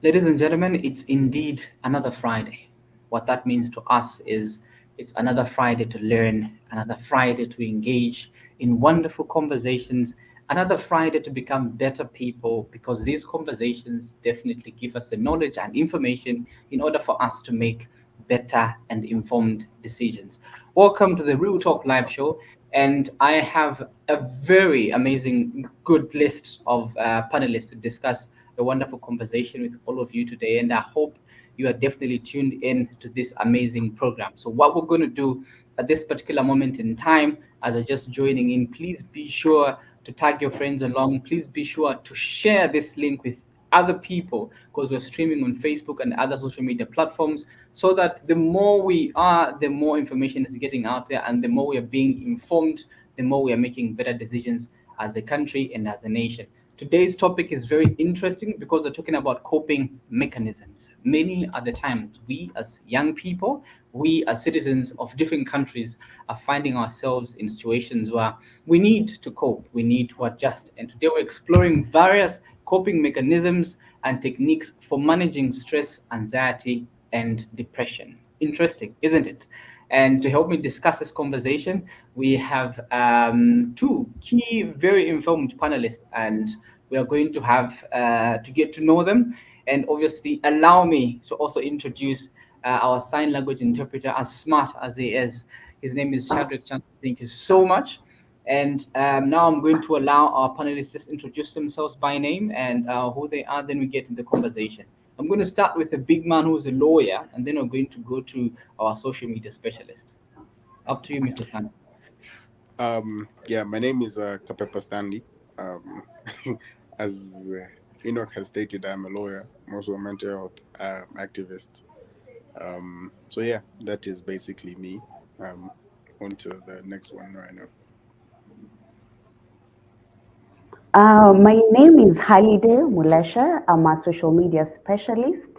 Ladies and gentlemen, it's indeed another Friday. What that means to us is it's another Friday to learn, another Friday to engage in wonderful conversations, another Friday to become better people because these conversations definitely give us the knowledge and information in order for us to make better and informed decisions. Welcome to the Real Talk Live Show. And I have a very amazing, good list of panelists to discuss a wonderful conversation with all of you today. And I hope you are definitely tuned in to this amazing program. So, what we're going to do at this particular moment in time, as you're just joining in, please be sure to tag your friends along. Please be sure to share this link with other people because we're streaming on Facebook and other social media platforms so that the more we are, the more information is getting out there, and the more we are being informed, the more we are making better decisions as a country and as a nation. Today's topic is very interesting because we're talking about coping mechanisms. Many are the times we, as young people, we as citizens of different countries, are finding ourselves in situations where we need to cope, we need to adjust. And today we're exploring various coping mechanisms and techniques for managing stress, anxiety, and depression. Interesting, isn't it? And to help me discuss this conversation, we have two key, very informed panelists, and we are going to have to get to know them. And obviously, allow me to also introduce our sign language interpreter, as smart as he is. His name is Shadrach Johnson. Thank you so much. And now I'm going to allow our panelists just introduce themselves by name and who they are. Then we get into the conversation. I'm going to start with a big man who's a lawyer, and then I'm going to go to our social media specialist. Up to you, Mr. Stan. Yeah, my name is Kapepa Stanley. Um, as Enoch has stated, I'm a lawyer. I'm also a mental health activist. So yeah, that is basically me. On to the next one right now. My name is Halide Mulesha. I'm a social media specialist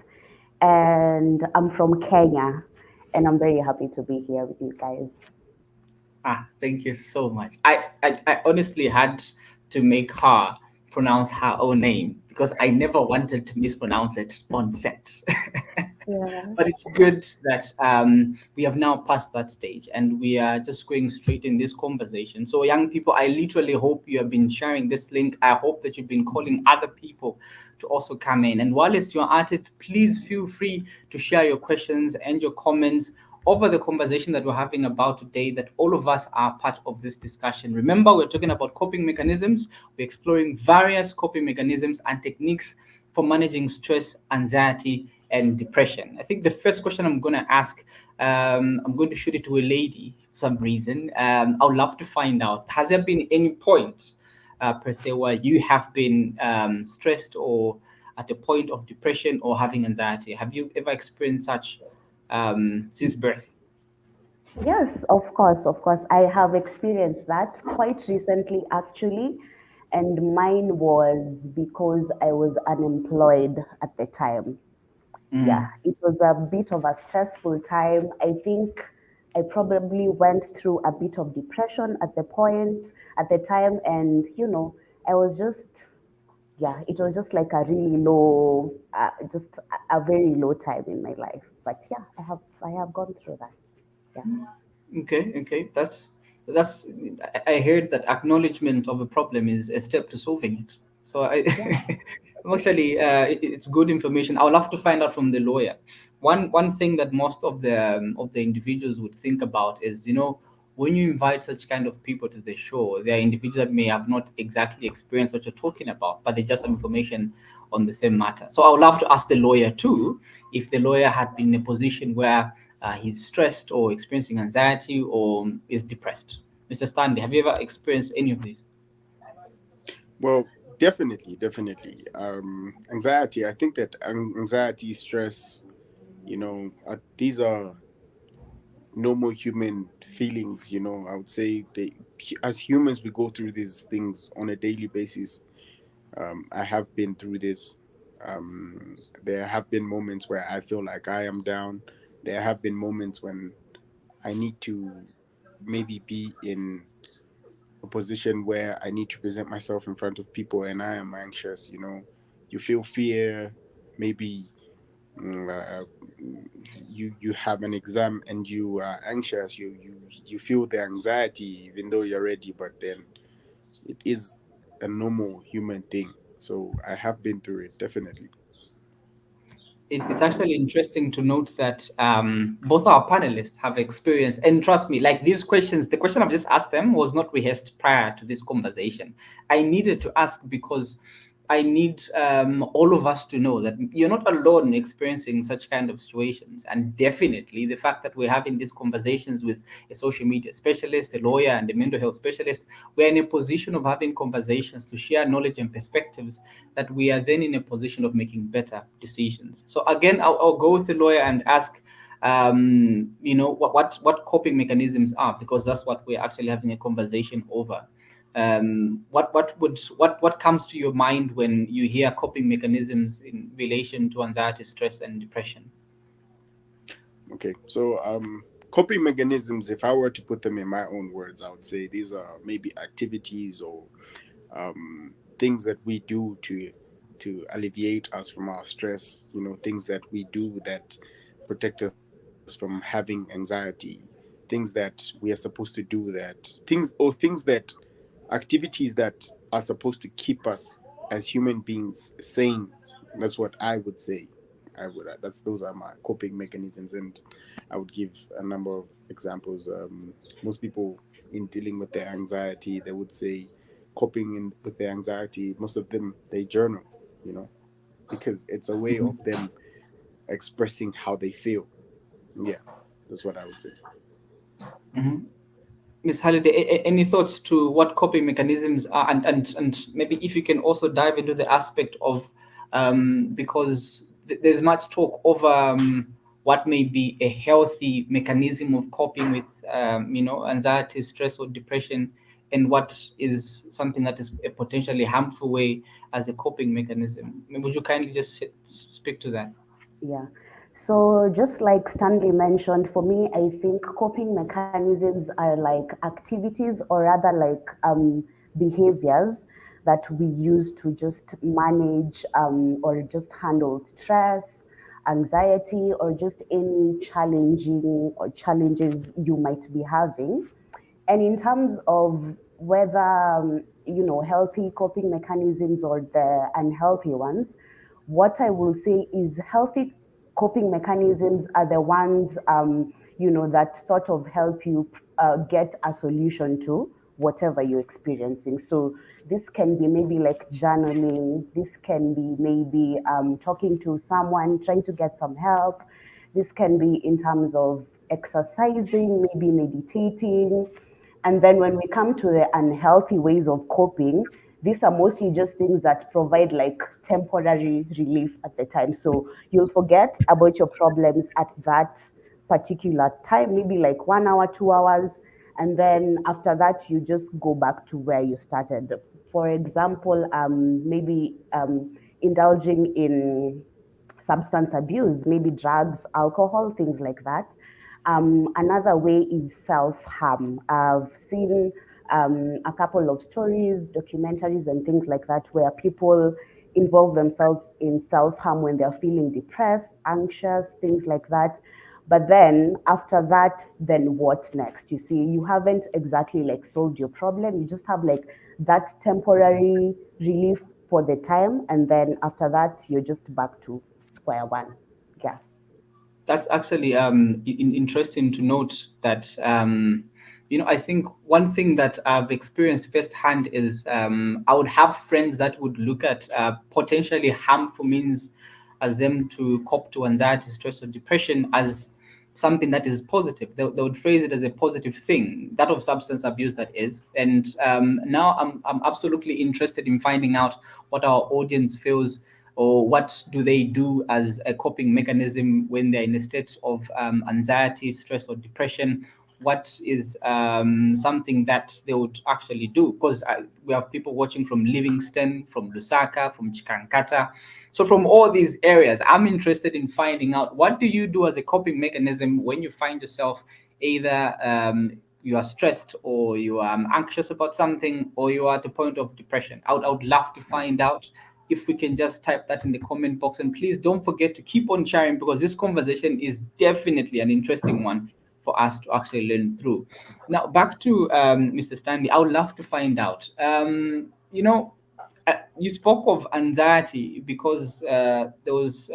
and I'm from Kenya. And I'm very happy to be here with you guys. Thank you so much. I honestly had to make her pronounce her own name because I never wanted to mispronounce it on set. Yeah. But it's good that we have now passed that stage and we are just going straight in this conversation. So, young people, I literally hope you have been sharing this link. I hope that you've been calling other people to also come in. And whilst you're at it, please feel free to share your questions and your comments over the conversation that we're having about today, that all of us are part of this discussion. Remember, we're talking about coping mechanisms. We're exploring various coping mechanisms and techniques for managing stress, anxiety, and depression. I think the first question I'm going to ask, I'm going to shoot it to a lady for some reason. I would love to find out, has there been any point per se where you have been stressed or at a point of depression or having anxiety? Have you ever experienced such since birth? Yes, of course, of course. I have experienced that quite recently, actually. and mine was because I was unemployed at the time. Yeah, it was a bit of a stressful time. I think I probably went through a bit of depression at the time, and I was just, yeah, it was just like a really low, just a very low time in my life. But yeah, I have gone through that. Yeah. Okay, okay, that's. I heard that acknowledgement of a problem is a step to solving it. So I, Yeah. actually, it's good information. I would love to find out from the lawyer. One thing that most of the individuals would think about is, when you invite such kind of people to the show, there are individuals that may have not exactly experienced what you're talking about, but they just have information on the same matter. So I would love to ask the lawyer too, if the lawyer had been in a position where he's stressed or experiencing anxiety or is depressed. Mr. Stanley, have you ever experienced any of these? Well, definitely. Anxiety. I think that anxiety, stress, these are normal human feelings. I would say as humans, we go through these things on a daily basis. I have been through this. There have been moments where I feel like I am down. There have been moments when I need to maybe be in a position where I need to present myself in front of people and I am anxious. You feel fear, maybe you have an exam and you are anxious. You feel the anxiety even though you're ready, but then it is a normal human thing. So I have been through it, definitely. It's actually interesting to note that both our panelists have experienced, and trust me, like these questions, the question I've just asked them was not rehearsed prior to this conversation. I needed to ask because I need all of us to know that you're not alone experiencing such kind of situations. And definitely the fact that we're having these conversations with a social media specialist, a lawyer, and a mental health specialist, we're in a position of having conversations to share knowledge and perspectives that we are then in a position of making better decisions. So again, I'll go with the lawyer and ask, what coping mechanisms are, because that's what we're actually having a conversation over. What comes to your mind when you hear coping mechanisms in relation to anxiety, stress, and depression? Okay, so coping mechanisms, if I were to put them in my own words, I would say these are maybe activities or things that we do to alleviate us from our stress. Things that we do that protect us from having anxiety, things that we are supposed to do, things that activities that are supposed to keep us as human beings sane. That's what I would say. That's those are my coping mechanisms, and I would give a number of examples. Most people in dealing with their anxiety, they would say with their anxiety. Most of them they journal, you know, because it's a way of them expressing how they feel. Yeah, that's what I would say. Mhm. Ms. Halliday, any thoughts to what coping mechanisms are, and maybe if you can also dive into the aspect of, because there's much talk over what may be a healthy mechanism of coping with, anxiety, stress, or depression, and what is something that is a potentially harmful way as a coping mechanism. Would you kindly just speak to that? Yeah. So just like Stanley mentioned, for me, I think coping mechanisms are like activities or rather like behaviors that we use to just manage or just handle stress, anxiety, or just any challenging or challenges you might be having. And in terms of whether, healthy coping mechanisms or the unhealthy ones, what I will say is healthy coping mechanisms are the ones, that sort of help you get a solution to whatever you're experiencing. So this can be maybe like journaling, this can be maybe talking to someone, trying to get some help. This can be in terms of exercising, maybe meditating. And then when we come to the unhealthy ways of coping, these are mostly just things that provide like temporary relief at the time. So you'll forget about your problems at that particular time, maybe like 1 hour, 2 hours. And then after that, you just go back to where you started for example, maybe indulging in substance abuse, maybe drugs, alcohol, things like that. Another way is self harm. I've seen a couple of stories, documentaries, and things like that where people involve themselves in self harm when they're feeling depressed, anxious, things like that. But then after that, then what next? You see, you haven't exactly like solved your problem. You just have like that temporary relief for the time, and then after that, you're just back to square one. Yeah. That's actually interesting to note that I think one thing that I've experienced firsthand is I would have friends that would look at potentially harmful means as them to cope to anxiety, stress, or depression as something that is positive. They would phrase it as a positive thing, that of substance abuse, that is. And now I'm absolutely interested in finding out what our audience feels, or what do they do as a coping mechanism when they're in a state of anxiety, stress, or depression. What is something that they would actually do? Because we have people watching from Livingston, from Lusaka, from Chikankata. So from all these areas, I'm interested in finding out, what do you do as a coping mechanism when you find yourself either you are stressed, or you are anxious about something, or you are at the point of depression. I would love to find out. If we can just type that in the comment box, and please don't forget to keep on sharing, because this conversation is definitely an interesting one for us to actually learn through. Now back to Mr. Stanley. I would love to find out, you spoke of anxiety, because there was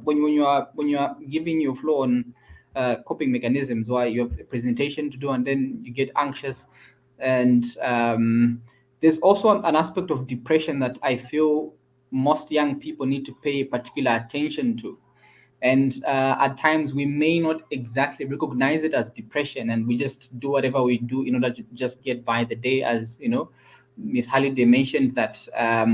when you are giving your flow on coping mechanisms, why you have a presentation to do and then you get anxious. And there's also an aspect of depression that I feel most young people need to pay particular attention to. And at times we may not exactly recognize it as depression, and we just do whatever we do in order to just get by the day. As you know, Miss Halliday mentioned that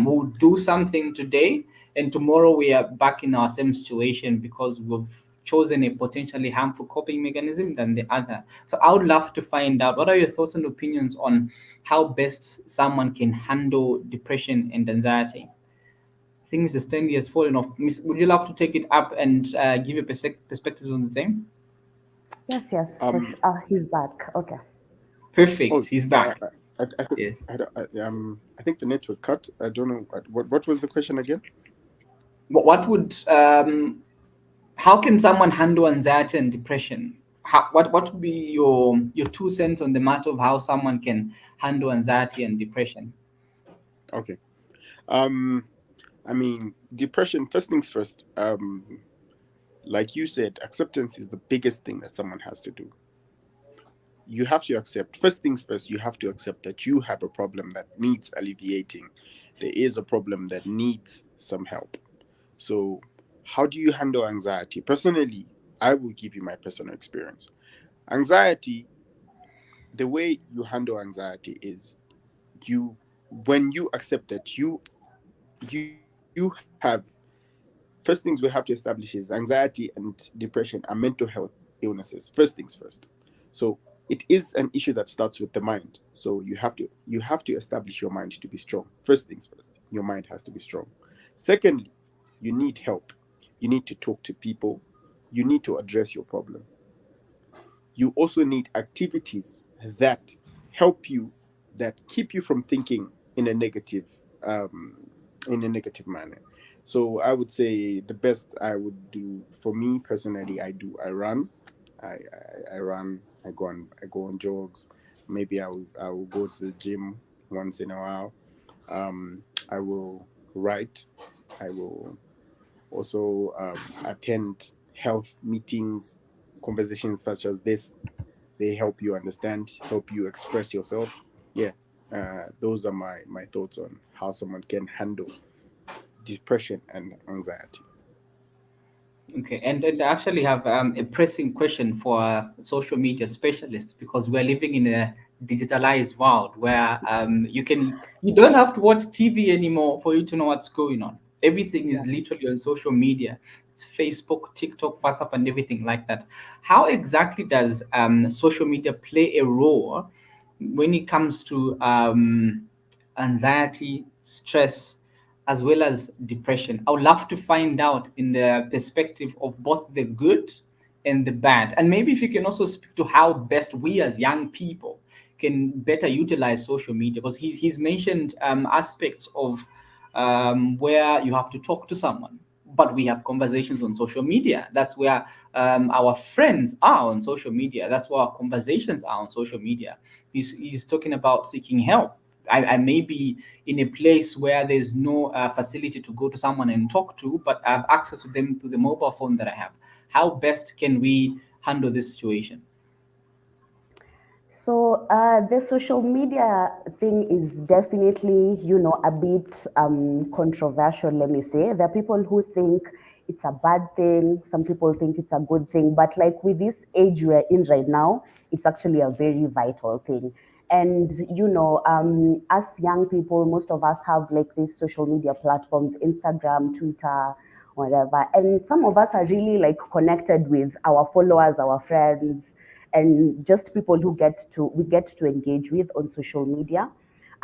we'll do something today, and tomorrow we are back in our same situation because we've chosen a potentially harmful coping mechanism than the other. So I would love to find out, what are your thoughts and opinions on how best someone can handle depression and anxiety? I think Mr. Stanley has fallen off. Would you love to take it up and give your perspectives on the same? Yes, yes, for Um. sure. He's back. Okay. Perfect. Oh, He's back. I think Yes. I think the network cut. I don't know what was the question again. What would how can someone handle anxiety and depression? What would be your 2 cents on the matter of how someone can handle anxiety and depression? Okay. Um. I mean, depression. First things first. Like you said, acceptance is the biggest thing that someone has to do. You have to accept, first things first, you have to accept that you have a problem that needs alleviating. There is a problem that needs some help. So how do you handle anxiety? Personally, I will give you my personal experience. Anxiety, the way you handle anxiety is, you when you accept that you have, first things we have to establish is anxiety and depression are mental health illnesses, first things first. So it is an issue that starts with the mind. So you have to establish your mind to be strong. First things first, your mind has to be strong. Secondly, you need help. You need to talk to people. You need to address your problem. You also need activities that help you, that keep you from thinking in a negative um, manner. So I would say the best I would do, for me personally, I run. I run. I go on jogs. Maybe I will go to the gym once in a while. I will write. I will also attend health meetings, conversations such as this. They help you understand, help you express yourself. Yeah, those are my thoughts on how someone can handle depression and anxiety. Okay, and I actually have a pressing question for social media specialists, because we're living in a digitalized world where you don't have to watch TV anymore for you to know what's going on. Everything is Yeah. literally on social media. It's Facebook, TikTok, WhatsApp, and everything like that. How exactly does social media play a role when it comes to anxiety, stress, as well as depression. I would love to find out in the perspective of both the good and the bad. And maybe if you can also speak to how best we as young people can better utilize social media, because he's mentioned aspects of where you have to talk to someone, but we have conversations on social media. That's where our friends are on social media. That's where our conversations are on social media. He's talking about seeking help. I may be in a place where there's no facility to go to someone and talk to, but I have access to them through the mobile phone that I have. How best can we handle this situation? So the social media thing is definitely, a bit controversial, let me say. There are people who think it's a bad thing. Some people think it's a good thing. But like with this age we're in right now, it's actually a very vital thing. And, as young people, most of us have like these social media platforms, Instagram, Twitter, whatever. And some of us are really like connected with our followers, our friends, and just people who we get to engage with on social media.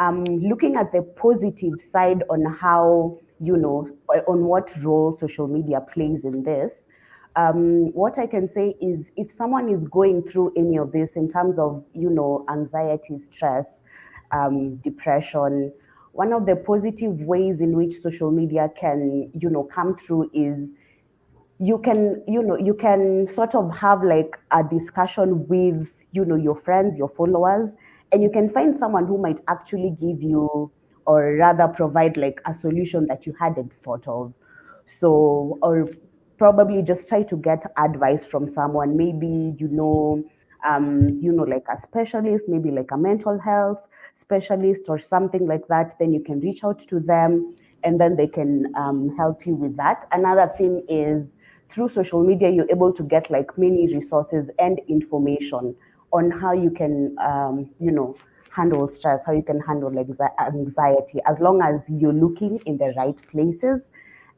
Looking at the positive side on how, on what role social media plays in this, what I can say is if someone is going through any of this in terms of, anxiety, stress, depression, one of the positive ways in which social media can, come through is you can sort of have like a discussion with your friends, your followers, and you can find someone who might actually give you, or rather provide like a solution that you hadn't thought of. So, or probably just try to get advice from someone, maybe like a specialist, maybe like a mental health specialist or something like that. Then you can reach out to them, and then they can help you with that. Another thing is through social media, you're able to get like many resources and information on how you can, handle stress, how you can handle anxiety, as long as you're looking in the right places.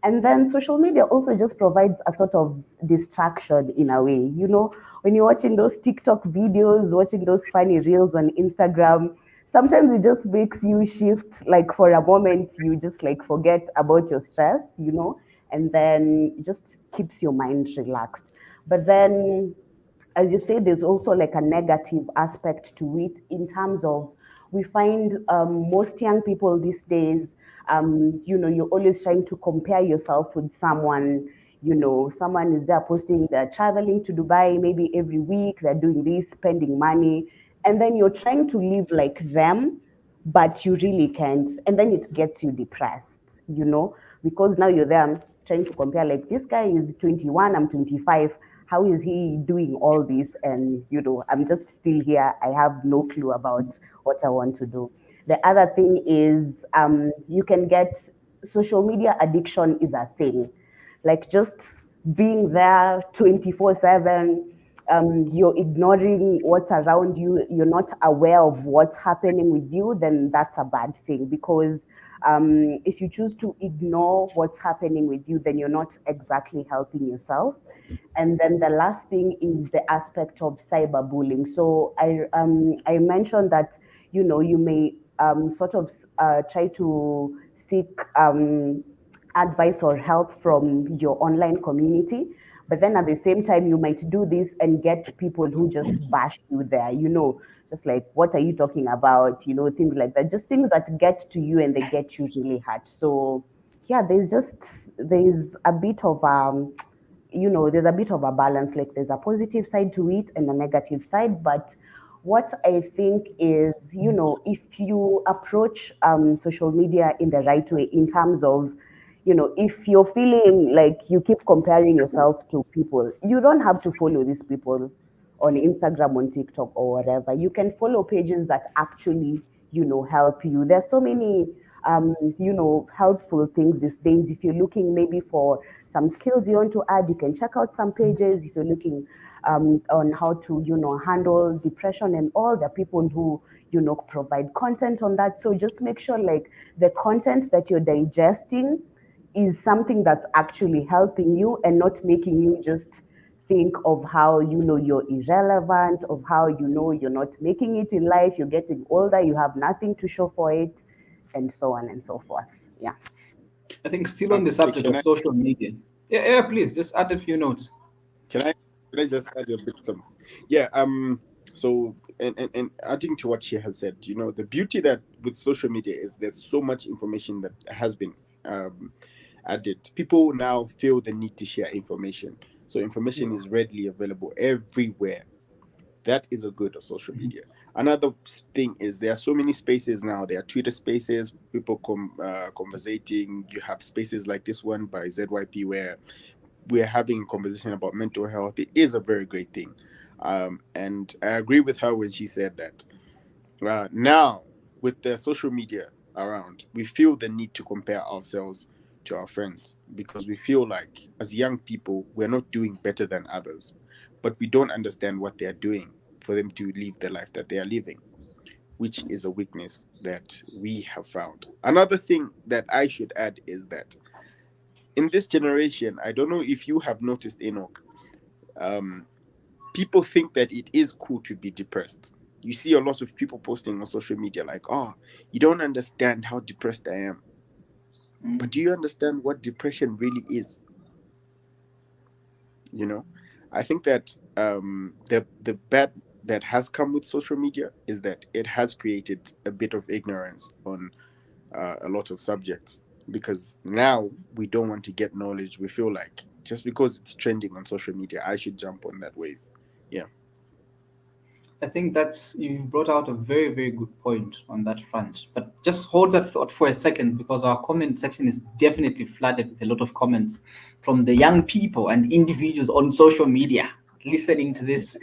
And then social media also just provides a sort of distraction in a way. When you're watching those TikTok videos, watching those funny reels on Instagram, sometimes it just makes you shift, like for a moment, you just like forget about your stress, and then it just keeps your mind relaxed. But then, as you say, there's also like a negative aspect to it in terms of we find most young people these days, you're always trying to compare yourself with someone. Someone is there posting they're traveling to Dubai maybe every week, they're doing this, spending money, and then you're trying to live like them, but you really can't. And then it gets you depressed, because now you're there trying to compare, like, this guy is 21, I'm 25. How is he doing all this? And, I'm just still here. I have no clue about what I want to do. The other thing is you can get social media addiction is a thing. Like just being there 24/7, you're ignoring what's around you, you're not aware of what's happening with you, then that's a bad thing. Because if you choose to ignore what's happening with you, then you're not exactly helping yourself. And then the last thing is the aspect of cyberbullying. So I mentioned that you may sort of try to seek advice or help from your online community. But then at the same time, you might do this and get people who just bash you there, just like, what are you talking about? Things like that, just things that get to you and they get you really hurt. So yeah, there's a bit of there's a bit of a balance. Like there's a positive side to it and a negative side. But what I think is, if you approach social media in the right way, in terms of, if you're feeling like you keep comparing yourself to people, you don't have to follow these people on Instagram, on TikTok, or whatever. You can follow pages that actually, help you. There's so many, helpful things these days. If you're looking maybe for some skills you want to add, you can check out some pages. If you're looking on how to, handle depression and all, the people who, provide content on that. So just make sure like the content that you're digesting is something that's actually helping you and not making you just think of how you're irrelevant, of how you're not making it in life, you're getting older, you have nothing to show for it. and so on and so forth. Yeah. I think still on the subject Can of social media. Yeah, please just add a few notes. can I can I just add a bit some? Yeah. So and adding to what she has said, the beauty that with social media is there's so much information that has been um added. People now feel the need to share information. So information is readily available everywhere. That is a good of social media. Another thing is there are so many spaces now. There are Twitter spaces, people conversating. You have spaces like this one by ZYP where we're having a conversation about mental health. It is a very great thing. And I agree with her when she said that now, with the social media around, we feel the need to compare ourselves to our friends because we feel like, as young people, we're not doing better than others, but we don't understand what they're doing for them to live the life that they are living, which is a weakness that we have found. Another thing that I should add is that in this generation, I don't know if you have noticed, Enoch, um, people think that it is cool to be depressed. You see a lot of people posting on social media like, oh, you don't understand how depressed I am. But do you understand what depression really is? You know, I think that the bad that has come with social media is that it has created a bit of ignorance on a lot of subjects because now we don't want to get knowledge. We feel like just because it's trending on social media, I should jump on that wave. Yeah. I think that's you've brought out a very, very good point on that front. But just hold that thought for a second because our comment section is definitely flooded with a lot of comments from the young people and individuals on social media listening to this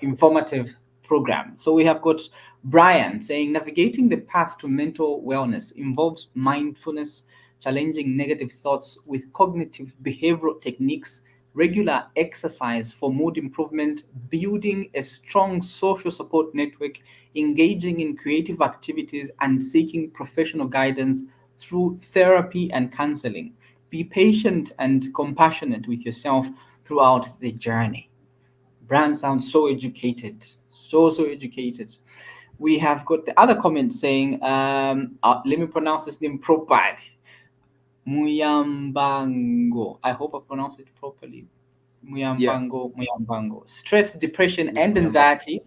informative program. So we have got Brian saying navigating the path to mental wellness involves mindfulness, challenging negative thoughts with cognitive behavioral techniques, regular exercise for mood improvement, building a strong social support network, engaging in creative activities, and seeking professional guidance through therapy and counseling. Be patient and compassionate with yourself throughout the journey. Brand sounds so educated, so educated. We have got the other comment saying, let me pronounce this name properly. Muyambango. I hope I pronounced it properly. Yeah. Muyambango. Stress, depression, It's and Muyamba. anxiety.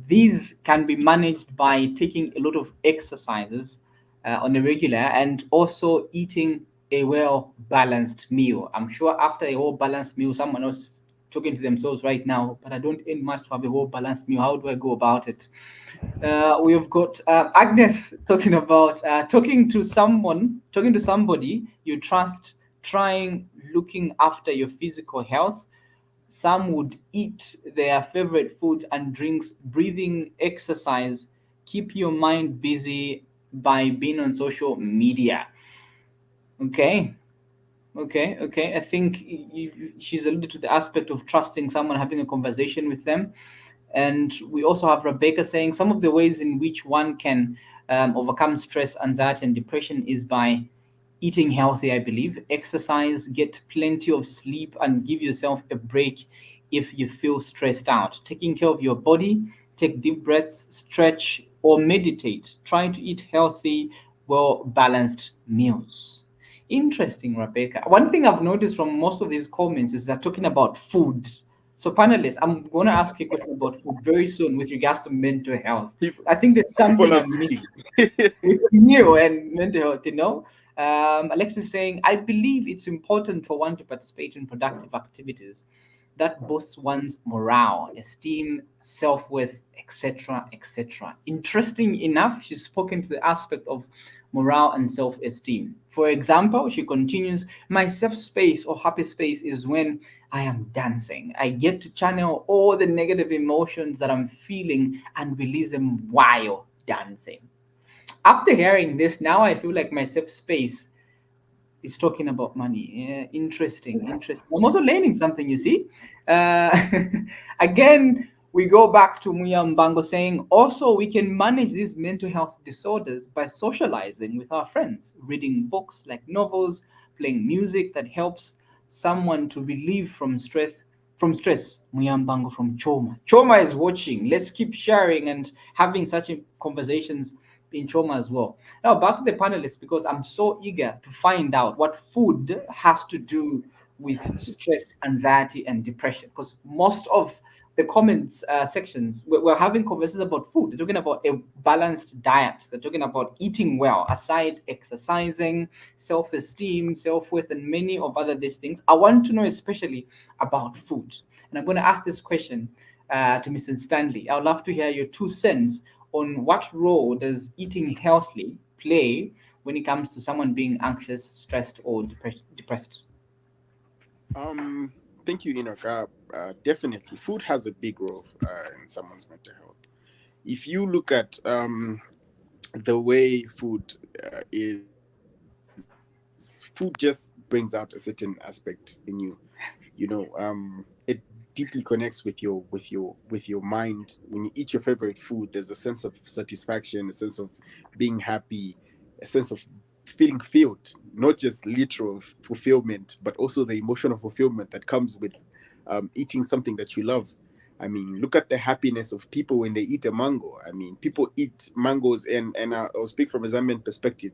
These can be managed by taking a lot of exercises on a regular and also eating a well balanced meal. I'm sure after a well balanced meal, someone else talking to themselves right now, but I don't eat much to have a well balanced meal. How do I go about it? We've got Agnes talking about talking to somebody you trust, trying looking after your physical health. Some would eat their favorite foods and drinks, breathing exercise, keep your mind busy by being on social media. Okay, okay. I think she's alluded to the aspect of trusting someone, having a conversation with them. And we also have Rebecca saying some of the ways in which one can overcome stress, anxiety, and depression is by eating healthy, I believe, exercise, get plenty of sleep, and give yourself a break if you feel stressed out. Taking care of your body, take deep breaths, stretch, or meditate. Try to eat healthy, well balanced meals. Interesting, Rebecca. One thing I've noticed from most of these comments is they're talking about food. So, panelists, I'm going to ask you a question about food very soon with regards to mental health. People, I think there's people something love I'm eating. missing with meal and mental health. Alexis is saying, I believe it's important for one to participate in productive activities that boosts one's morale, esteem, self-worth, etc., etc. Interesting enough, she's spoken to the aspect of morale and self-esteem. For example, she continues, my safe space or happy space is when I am dancing. I get to channel all the negative emotions that I'm feeling and release them while dancing. After hearing this, now I feel like my safe space is talking about money. Yeah, interesting. I'm also learning something, you see. Uh, again, we go back to Muyambango saying also we can manage these mental health disorders by socializing with our friends, reading books like novels, playing music that helps someone to relieve from stress. Muyambango from Choma. Choma is watching. Let's keep sharing and having such conversations in trauma as well. Now back to the panelists, because I'm so eager to find out what food has to do with stress, anxiety, and depression. Because most of the comments sections, we're having conversations about food. They're talking about a balanced diet. They're talking about eating well, aside exercising, self-esteem, self-worth, and many of other these things. I want to know especially about food, and I'm going to ask this question to Mr. Stanley. I would love to hear your 2 cents on what role does eating healthily play when it comes to someone being anxious, stressed, or depressed. Thank you, Enoch. Definitely, food has a big role in someone's mental health. If you look at the way food is, food just brings out a certain aspect in you. It deeply connects with your mind. When you eat your favorite food, there's a sense of satisfaction, a sense of being happy, a sense of feeling filled, not just literal fulfillment, but also the emotional fulfillment that comes with eating something that you love. I mean, look at the happiness of people when they eat a mango. I mean, people eat mangoes, and I'll speak from a Zambian perspective.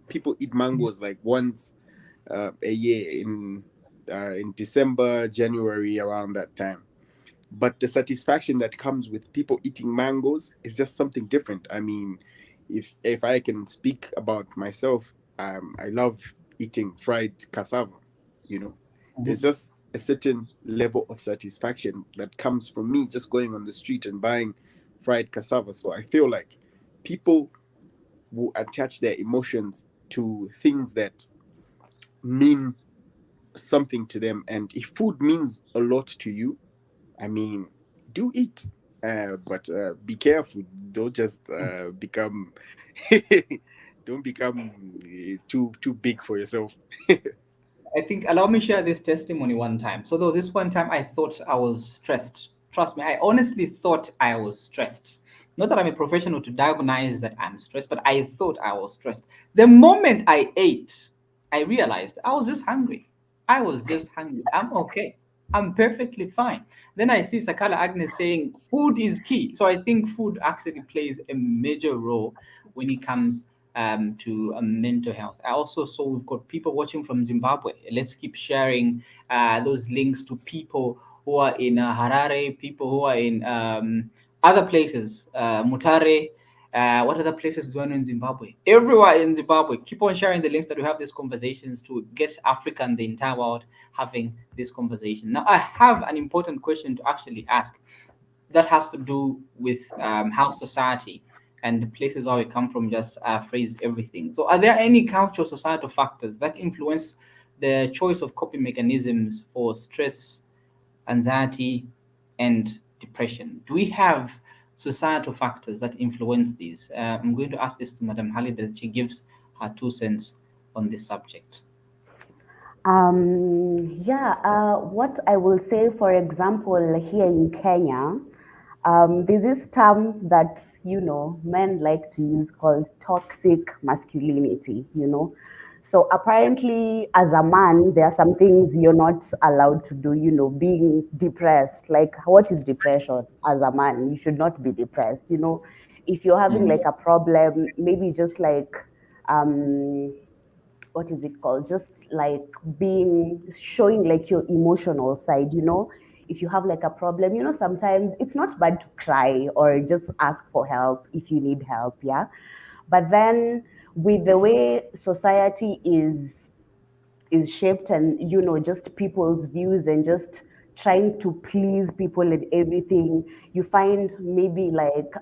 People eat mangoes like once a year in December, January, around that time. But the satisfaction that comes with people eating mangoes is just something different. I mean, if I can speak about myself, I love eating fried cassava. You know, there's Mhm. just a certain level of satisfaction that comes from me just going on the street and buying fried cassava. So I feel like people will attach their emotions to things that mean something to them. And if food means a lot to you, I mean, do eat. But be careful. Don't just become don't become too big for yourself. I think, allow me share this testimony one time. So there was this one time I thought I was stressed. Trust me, I honestly thought I was stressed. Not that I'm a professional to diagnose that I'm stressed, but I thought I was stressed. The moment I ate, I realized I was just hungry. I was just hungry. I'm okay. I'm perfectly fine. Then I see Sakala Agnes saying food is key. So I think food actually plays a major role when it comes to mental health. I also saw we've got people watching from Zimbabwe. Let's keep sharing those links to people who are in Harare, people who are in other places, Mutare. What other places do I know in Zimbabwe? Everywhere in Zimbabwe. Keep on sharing the links that we have these conversations to get Africa and the entire world having this conversation. Now, I have an important question to actually ask that has to do with how society and the places where we come from just phrase everything. So, are there any cultural societal factors that influence the choice of coping mechanisms for stress, anxiety, and depression? Do we have societal factors that influence these? I'm going to ask this to Madam Halid that she gives her 2 cents on this subject. Yeah, what I will say, for example, here in Kenya, there's this term that, men like to use called toxic masculinity, So apparently, as a man, there are some things you're not allowed to do, being depressed. Like, what is depression as a man? You should not be depressed, If you're having like a problem, maybe just like, um, what is it called, just like being showing like your emotional side, if you have like a problem, sometimes it's not bad to cry or just ask for help if you need help, yeah. But then with the way society is shaped, and just people's views and just trying to please people and everything, you find maybe like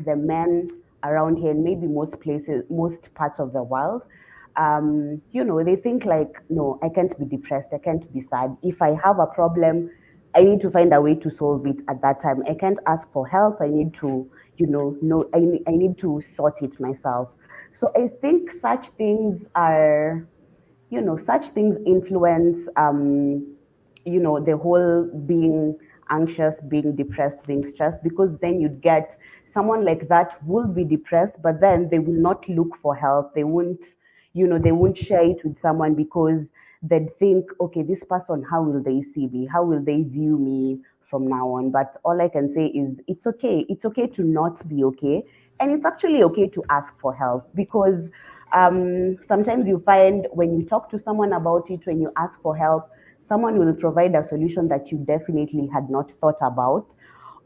the men around here, and maybe most places, most parts of the world, they think like, no, I can't be depressed, I can't be sad. If I have a problem, I need to find a way to solve it at that time. I can't ask for help. I need to, no, I need to sort it myself. So I think such things influence, the whole being anxious, being depressed, being stressed, because then you'd get someone like that will be depressed, but then they will not look for help. They won't share it with someone because they'd think, okay, this person, how will they see me? How will they view me from now on? But all I can say is it's okay. It's okay to not be okay. And it's actually okay to ask for help, because sometimes you find when you talk to someone about it, when you ask for help, someone will provide a solution that you definitely had not thought about.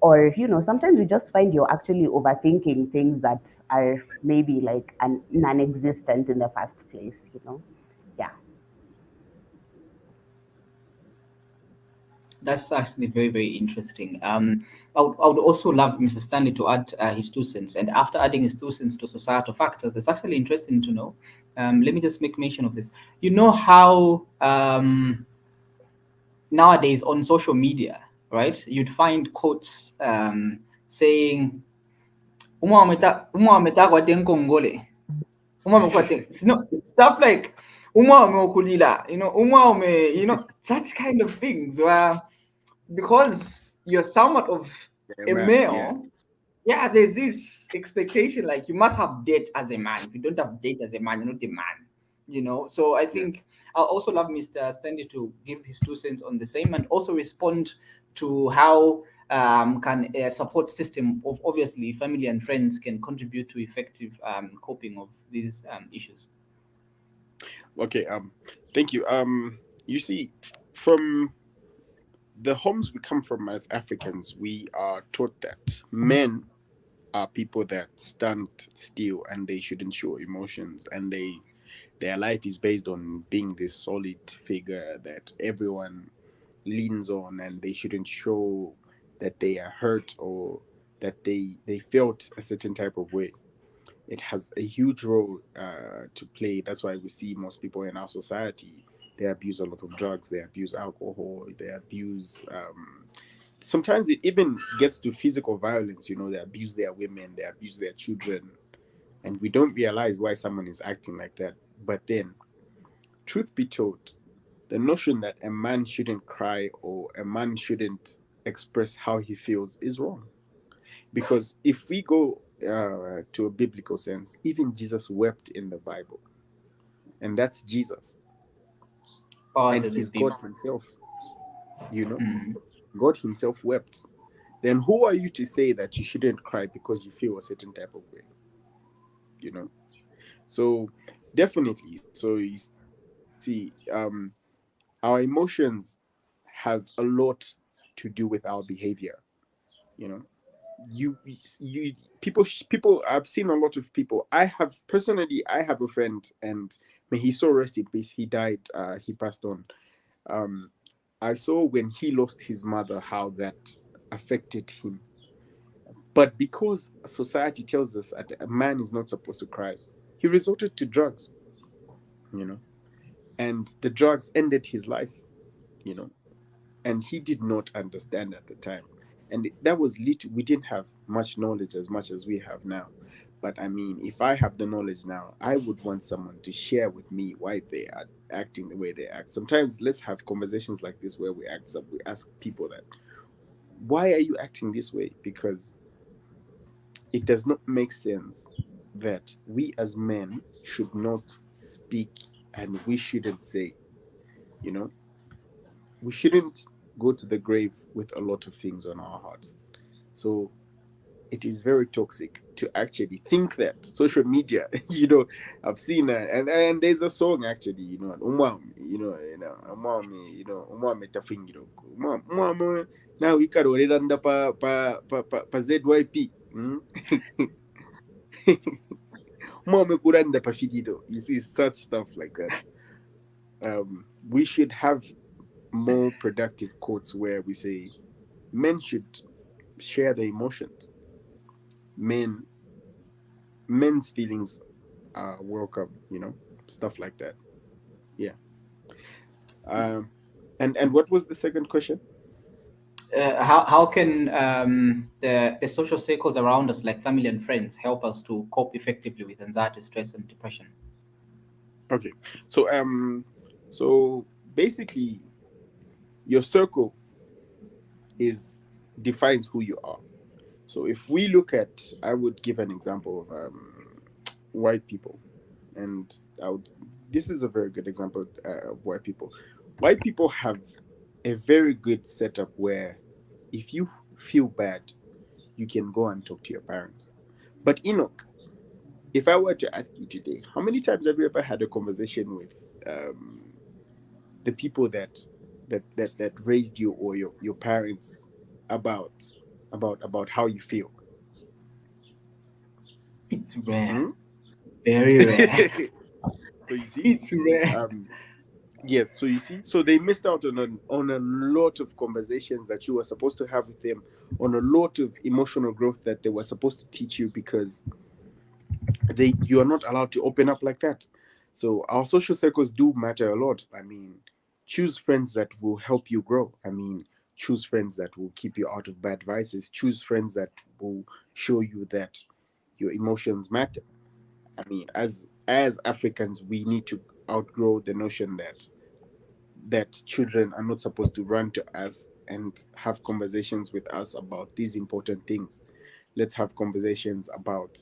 Or, sometimes you just find you're actually overthinking things that are maybe like non-existent in the first place. Yeah. That's actually very, very interesting. I would also love Mr. Stanley to add his 2 cents. And after adding his 2 cents to societal factors, it's actually interesting to know. Let me just make mention of this. You know how nowadays on social media, right, you'd find quotes saying, "Uma umetakwa tenkongole." Stuff like such kind of things where, because you're somewhat of a Yeah. male, yeah, there's this expectation like you must have date as a man. If you don't have date as a man, you're not a man. So I Yeah. think I'll also love Mr. Stanley to give his 2 cents on the same, and also respond to how can a support system of obviously family and friends can contribute to effective coping of these issues. Okay. Thank you. You see, from the homes we come from as Africans, we are taught that men are people that stand still and they shouldn't show emotions, and their life is based on being this solid figure that everyone leans on, and they shouldn't show that they are hurt or that they felt a certain type of way. It has a huge role to play. That's why we see most people in our society, they abuse a lot of drugs, they abuse alcohol, they abuse sometimes it even gets to physical violence. They abuse their women, they abuse their children, and we don't realize why someone is acting like that. But then, truth be told, the notion that a man shouldn't cry or a man shouldn't express how he feels is wrong. Because if we go to a biblical sense, even Jesus wept in the Bible, and that's Jesus, Part and of he's his God people. himself. You know, Mhm. God himself wept. Then who are you to say that you shouldn't cry because you feel a certain type of way? You know, so definitely. So you see, our emotions have a lot to do with our behavior. You know, you people. I've seen a lot of people. I have a friend, and may he so rest in peace. He died. He passed on. Um, I saw when he lost his mother how that affected him. But because society tells us that a man is not supposed to cry, he resorted to drugs. You know, and the drugs ended his life. You know, and he did not understand at the time. And that was little. We didn't have much knowledge as much as we have now. But I mean, if I have the knowledge now, I would want someone to share with me why they are acting the way they act. Sometimes let's have conversations like this where we ask people that, why are you acting this way? Because it does not make sense that we as men should not speak, and we shouldn't say, you know, we shouldn't go to the grave with a lot of things on our hearts. So it is very toxic to actually think that social media, I've seen and there's a song actually, umwami tafingiro, umwami now ikaroreranda pa ZYP. Umwami kuranda pa figido. You see such stuff like that. We should have more productive quotes where we say men should share their emotions. Men men's feelings are welcome, stuff like that. Yeah. Um and what was the second question? How can the social circles around us, like family and friends, help us to cope effectively with anxiety, stress, and depression? Okay. So basically your circle is defines who you are. So if we look at, I would give an example of white people, and I would this is a very good example of white people. White people have a very good setup where if you feel bad, you can go and talk to your parents. But Enoch, if I were to ask you today, how many times have you ever had a conversation with the people that raised you, or your parents, about about how you feel? It's rare, Hmm? very rare. So you see, It's rare. um, yes. So you see, so they missed out on a lot of conversations that you were supposed to have with them, on a lot of emotional growth that they were supposed to teach you, because you are not allowed to open up like that. So our social circles do matter a lot. I mean, choose friends that will help you grow. I mean, choose friends that will keep you out of bad vices. Choose friends that will show you that your emotions matter. I mean, as Africans, we need to outgrow the notion that children are not supposed to run to us and have conversations with us about these important things. Let's have conversations about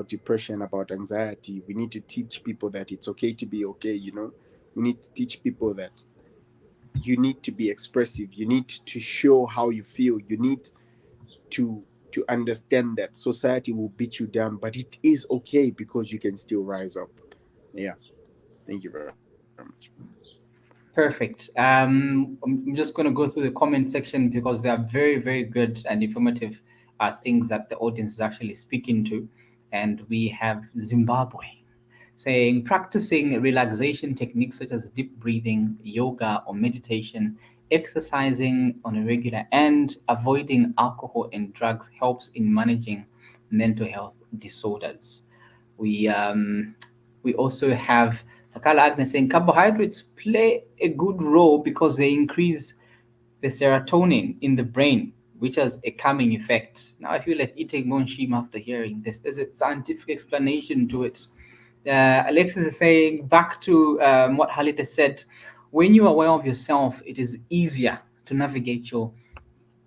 depression, about anxiety. We need to teach people that it's okay to be okay, you know. We need to teach people that you need to be expressive. You need to show how you feel. You need to to understand that society will beat you down, but it is okay because you can still rise up. Yeah. Thank you very much. Perfect. I'm just going to go through the comment section because they are very, very good and informative things that the audience is actually speaking to. And we have Zimbabwe saying practicing relaxation techniques such as deep breathing, yoga, or meditation, exercising on a regular, and avoiding alcohol and drugs helps in managing mental health disorders. We we also have Sakala Agnes saying carbohydrates play a good role because they increase the serotonin in the brain, which has a calming effect. Now, I feel like eating monshim after hearing this. There's a scientific explanation to it. Alexis is saying, back to what Halita said, when you're aware of yourself, it is easier to navigate your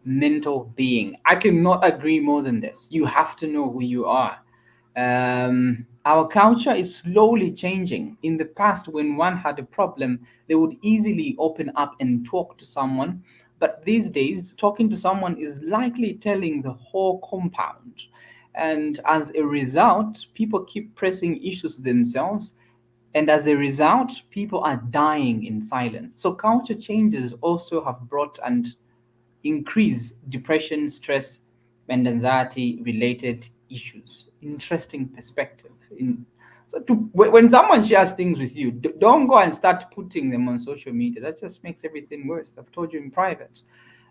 mental being. I cannot agree more than this. You have to know who you are. Our culture is slowly changing. In the past, when one had a problem, they would easily open up and talk to someone. But these days, talking to someone is likely telling the whole compound. And as a result, people keep pressing issues themselves. And as a result, people are dying in silence. So, culture changes also have brought and increase depression, stress, and anxiety related issues. Interesting perspective. When someone shares things with you, don't go and start putting them on social media. That just makes everything worse. I've told you in private.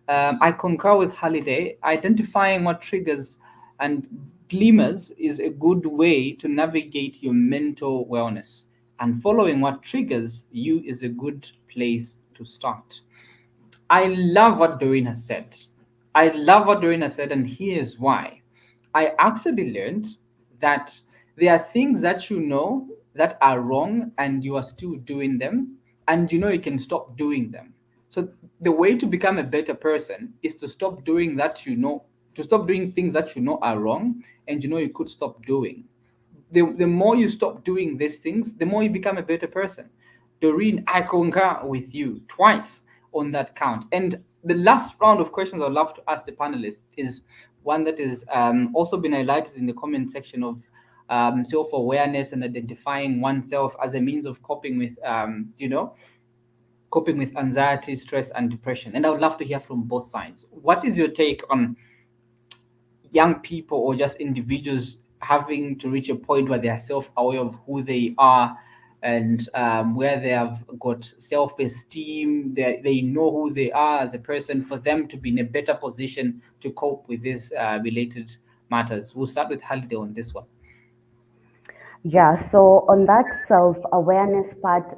I concur with Holiday. Identifying what triggers and glimmers is a good way to navigate your mental wellness. And following what triggers you is a good place to start. I love what Doreen has said. I love what Doreen has said, and here's why. I actually learned that there are things that you know that are wrong and you are still doing them, and you know you can stop doing them. So the way to become a better person is to stop doing that you know, to stop doing things that you know are wrong and you know you could stop doing. The more you stop doing these things, the more you become a better person. Doreen, I concur with you twice on that count. And the last round of questions I'd love to ask the panelists is one that is also been highlighted in the comment section of self-awareness and identifying oneself as a means of coping with, coping with anxiety, stress, and depression. And I would love to hear from both sides. What is your take on young people or just individuals having to reach a point where they are self-aware of who they are and where they have got self-esteem, they know who they are as a person, for them to be in a better position to cope with these related matters? We'll start with Holiday on this one. Yeah, so on that self awareness part,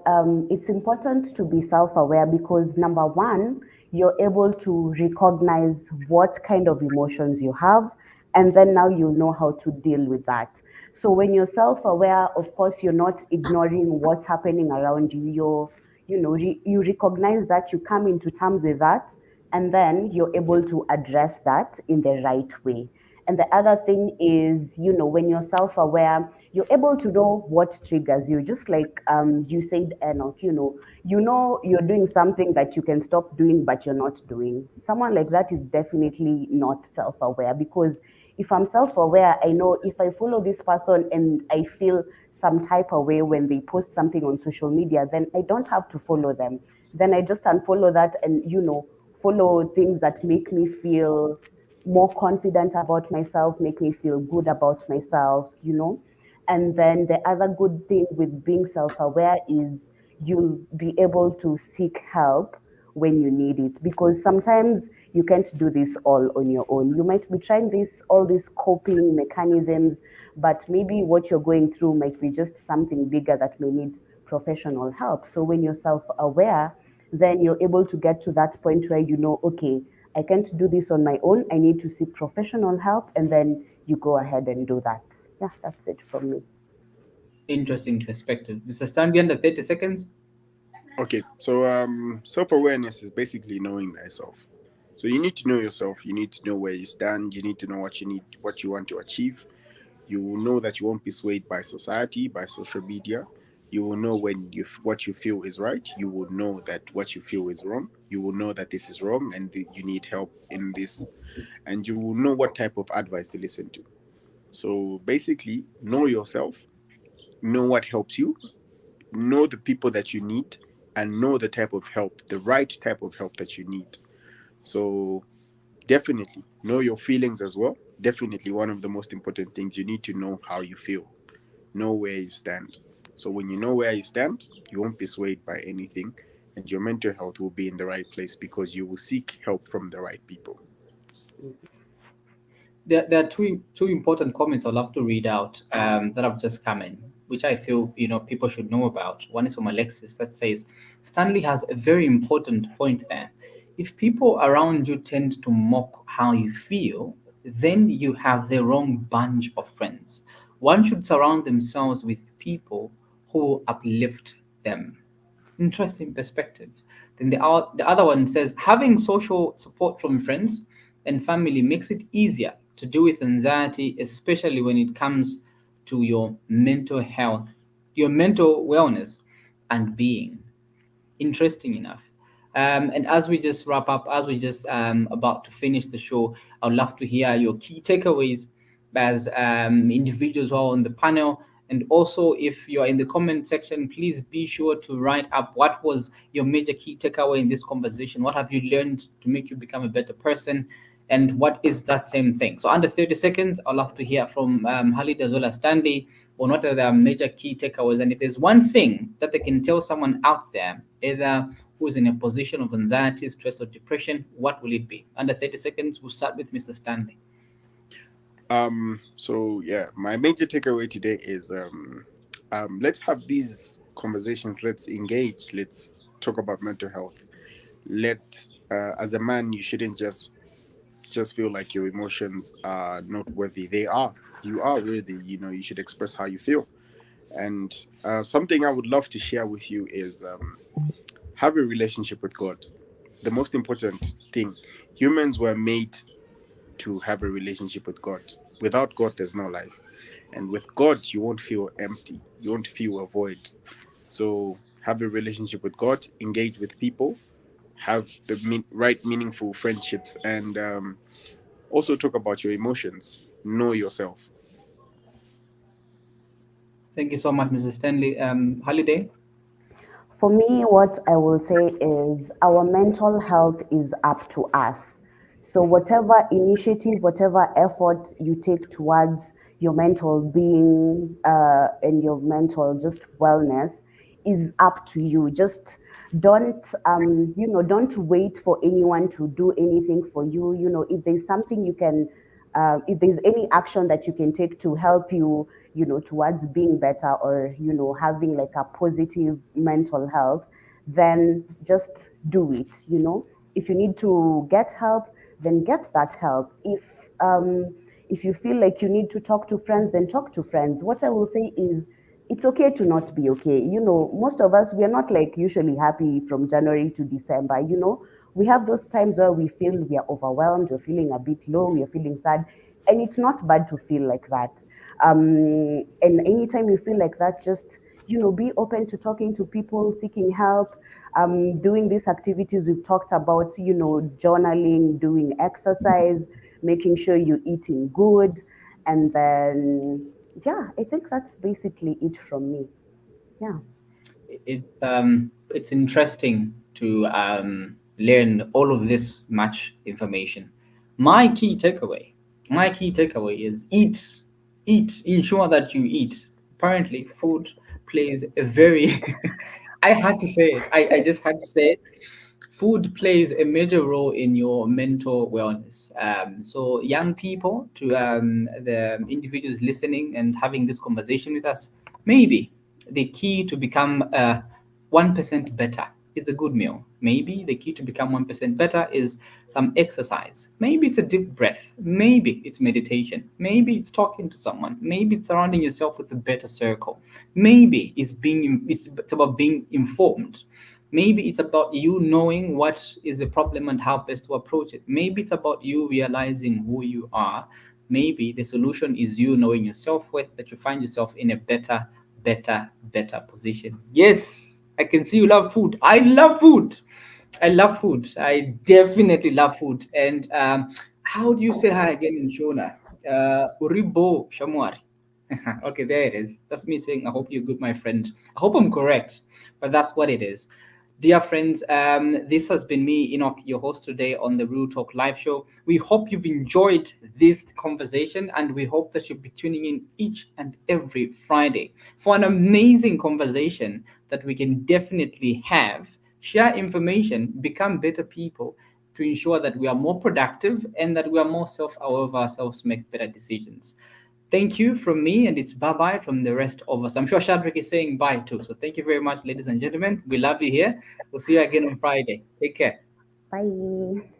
it's important to be self aware because number one, you're able to recognize what kind of emotions you have, and then now you know how to deal with that. So when you're self aware, of course, you're not ignoring what's happening around you. You recognize that, you come into terms with that, and then you're able to address that in the right way. And the other thing is, when you're self aware, you're able to know what triggers you. Just like you said, Enoch, you're doing something that you can stop doing, but you're not doing. Someone like that is definitely not self aware because If I'm self-aware, I know if I follow this person and I feel some type of way when they post something on social media, then I don't have to follow them. Then I just unfollow that and, follow things that make me feel more confident about myself, make me feel good about myself. And then the other good thing with being self aware is you'll be able to seek help when you need it, because sometimes you can't do this all on your own. You might be trying all these coping mechanisms, but maybe what you're going through might be just something bigger that may need professional help. So when you're self aware, then you're able to get to that point where okay, I can't do this on my own. I need to seek professional help. And then you go ahead and do that. Yeah, that's it from me. Interesting perspective. Mr. Stanley, under 30 seconds. Okay, so self-awareness is basically knowing thyself. So you need to know yourself. You need to know where you stand. You need to know what you want to achieve. You will know that you won't be swayed by society, by social media. You will know what you feel is right. You will know that what you feel is wrong. You will know that this is wrong and that you need help in this. And you will know what type of advice to listen to. So basically, know yourself, know what helps you, know the people that you need, and know the type of help, the right type of help that you need. So definitely know your feelings as well. Definitely one of the most important things, you need to know how you feel, know where you stand. So when you know where you stand, you won't be swayed by anything, and your mental health will be in the right place because you will seek help from the right people. There are two important comments I'd love to read out that have just come in, which I feel people should know about. One is from Alexis that says Stanley has a very important point there. If people around you tend to mock how you feel, then you have the wrong bunch of friends. One should surround themselves with people who uplift them. Interesting perspective. Then the other one says having social support from friends and family makes it easier to deal with anxiety, especially when it comes to your mental health, your mental wellness and being. Interesting enough. And as we just wrap up, as we just about to finish the show, I would love to hear your key takeaways as individuals who are on the panel. And also, if you're in the comment section, please be sure to write up what was your major key takeaway in this conversation. What have you learned to make you become a better person? And what is that same thing? So, under 30 seconds, I'd love to hear from Halid as well as Stanley on what are their major key takeaways. And if there's one thing that they can tell someone out there, either who's in a position of anxiety, stress, or depression, what will it be? Under 30 seconds, we'll start with Mr. Stanley. So yeah, my major takeaway today is let's have these conversations, let's engage, let's talk about mental health. As a man, you shouldn't just feel like your emotions are not worthy. They are. You are worthy. You should express how you feel. And something I would love to share with you is have a relationship with God. The most important thing, humans were made to have a relationship with God. Without God, there's no life. And with God, you won't feel empty. You won't feel a void. So have a relationship with God, engage with people, have the right meaningful friendships, and also talk about your emotions. Know yourself. Thank you so much, Mr. Stanley. Holiday? For me, what I will say is our mental health is up to us. So, whatever initiative, whatever effort you take towards your mental being and your mental just wellness is up to you. Just don't wait for anyone to do anything for you. If there's something you can if there's any action that you can take to help you, towards being better or, having like a positive mental health, then just do it. If you need to get help, then get that help. If you feel like you need to talk to friends, then talk to friends. What I will say is it's okay to not be okay. Most of us, we are not like usually happy from January to December. We have those times where we feel we are overwhelmed, we're feeling a bit low, we're feeling sad. And it's not bad to feel like that. And anytime you feel like that, just, be open to talking to people, seeking help, doing these activities we've talked about, journaling, doing exercise, making sure you're eating good. And then, yeah, I think that's basically it from me. Yeah. It's interesting to learn all of this much information. My key takeaway, my key takeaway is eat, ensure that you eat. Apparently, food plays a very I had to say it. I just had to say it. Food plays a major role in your mental wellness. So, young people, to the individuals listening and having this conversation with us, maybe the key to become 1% better is a good meal. Maybe the key to become 1% better is some exercise. Maybe it's a deep breath. Maybe it's meditation. Maybe it's talking to someone. Maybe it's surrounding yourself with a better circle. Maybe it's about being informed. Maybe it's about you knowing what is the problem and how best to approach it. Maybe it's about you realizing who you are. Maybe the solution is you knowing your self-worth, that you find yourself in a better position. Yes, I can see you love food. I love food. I love food. I definitely love food. And how do you say hi again in Shona? Uribo Shamwari. Okay, there it is. That's me saying, I hope you're good, my friend. I hope I'm correct, but that's what it is. Dear friends, this has been me, Enoch, your host today on the Real Talk Live Show. We hope you've enjoyed this conversation, and we hope that you'll be tuning in each and every Friday for an amazing conversation that we can definitely have, share information, become better people to ensure that we are more productive and that we are more self-aware of ourselves, make better decisions. Thank you from me, and it's bye bye from the rest of us. I'm sure Shadrach is saying bye too. So thank you very much, ladies and gentlemen. We love you here. We'll see you again on Friday. Take care. Bye.